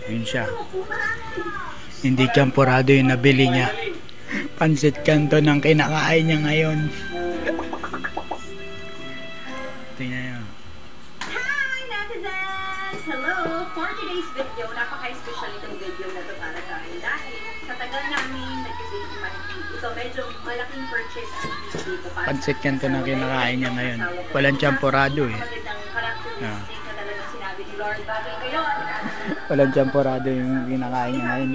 Yun siya. Hindi champurado yung nabili niya. Pansit Canton ang kinakain niya ngayon. Tingnan niyo. Hi netizens! Hello! For today's video, napaka-special itong video na to para sa akin dahil sa tagal namin nag-date monthly. Ito medyo malaking purchase ang dito para Pansit Canton ang kinakain niya ngayon. Walang champurado eh. Walang champurado yung kinakain niya ngayon.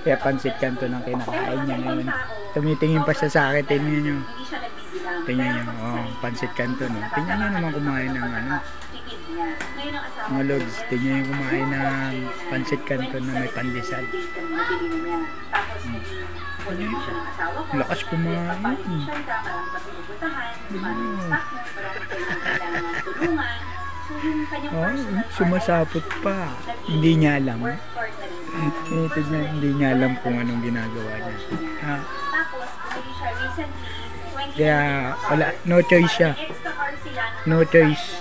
Kaya Pansit Canton ang kinakain niya ngayon. Tumitingin pa siya sa akin. Tingnan niyo. Tingnan niyo. Oh, Pansit Canton. Oh. Tingnan niyo naman kumain ng ano. Mga lods. Tingnan niyo kumain ng Pansit Canton na may pandesal. Lakas kumain. Oh, sumasapot pa. Hindi niya alam. Hindi niya alam kung anong ginagawa niya. Kaya wala, no choice siya. No choice.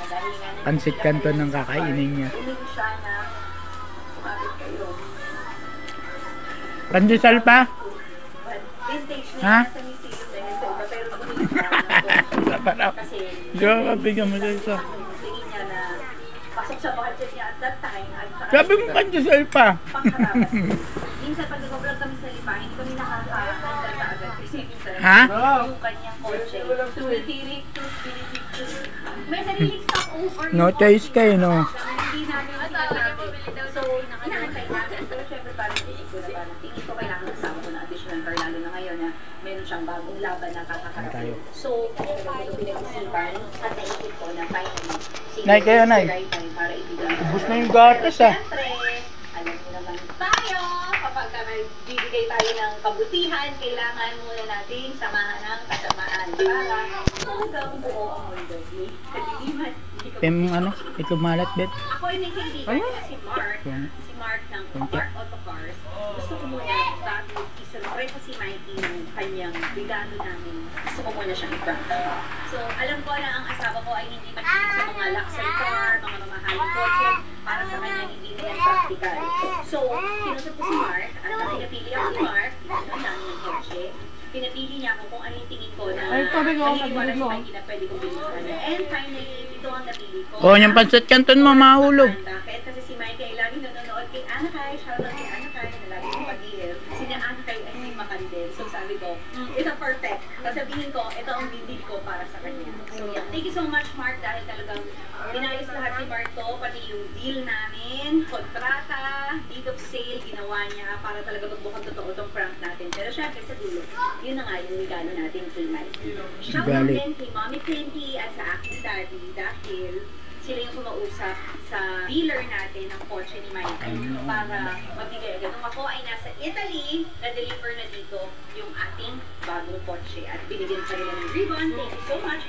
Pansit Canton ang kakainin niya. Pandesal pa? Ha? Bigyan mo siya isa. Pasok sa budget niya at that time. Sabi mo pandesal pa. Minsan pag nag-vlog kami sa Lipa, hindi kami nakaka-handle na agad. Kasi minsan yung kanyang kotse. Tumitirik, may sariling stock over. No choice kayo, no? Hindi namin sinasabi. So, inaantay natin. Pero syempre parang tingin ko na parang tingin ko kailangan kasama ko na additional car lalo na ngayon na meron siyang bagong laban na kakaharap. So, pinag-isipan at naisip ko na finally Nay, kayo, Nay. Ubus na yung gatas, ah. Siyempre, alam mo naman tayo, kapag bibigay tayo ng kabutihan, kailangan muna natin samahan ng kasamaan para hanggang buo ang mundo. Kadiliman. Ano? Ito malat, Bet? Ako ay may kaibigan si Mark. Si Mark ng Mark Auto Cars. Gusto ko muna bago isalapin ko si Mikey yung kanyang regalo namin. Gusto ko muna siyang i-prank. So, alam ko na ang asawa ko ay hindi makinig sa mga luxury car, mga mamahaling kotse. Para sa kanya, hindi na yan practical. So, kinusap ko si Mark. At nang pinapili ako ni Mark, ang dami ng kotse. Pinapili niya ako kung ano yung tingin ko na naniniwala si Mikey na pwede kong bilhin sa kanya. And finally, ito ang napili ko. Oh, yung Pansit Canton mo, mahulog. Bakit? Kasi si Mikey ay laging nanonood kay Anakay, shoutout kay Anakay, na laging kong pag-iil. Si na Anakay ay may makandil. So sabi ko, ito perfect. Sasabihin ko, ito ang bibili ko para sa kanya. So yeah, thank you so much Mark dahil talagang dinayos lahat ni Mark to, pati yung deal namin, kontrata, deed of sale, ginawa niya para talaga magbukang totoo itong prank natin. Pero syempre sa dulo, yun na nga yung regalo natin kay Mikey. Shoutout din kay Mommy Plenty at sa aking daddy dahil sila yung kumausap sa dealer natin ng kotse ni Mikey para magbigay agad. Nung ako ay nasa Italy, na-deliver na dito yung ating bagong kotse at binigyan pa nila ng ribbon. Thank you so much.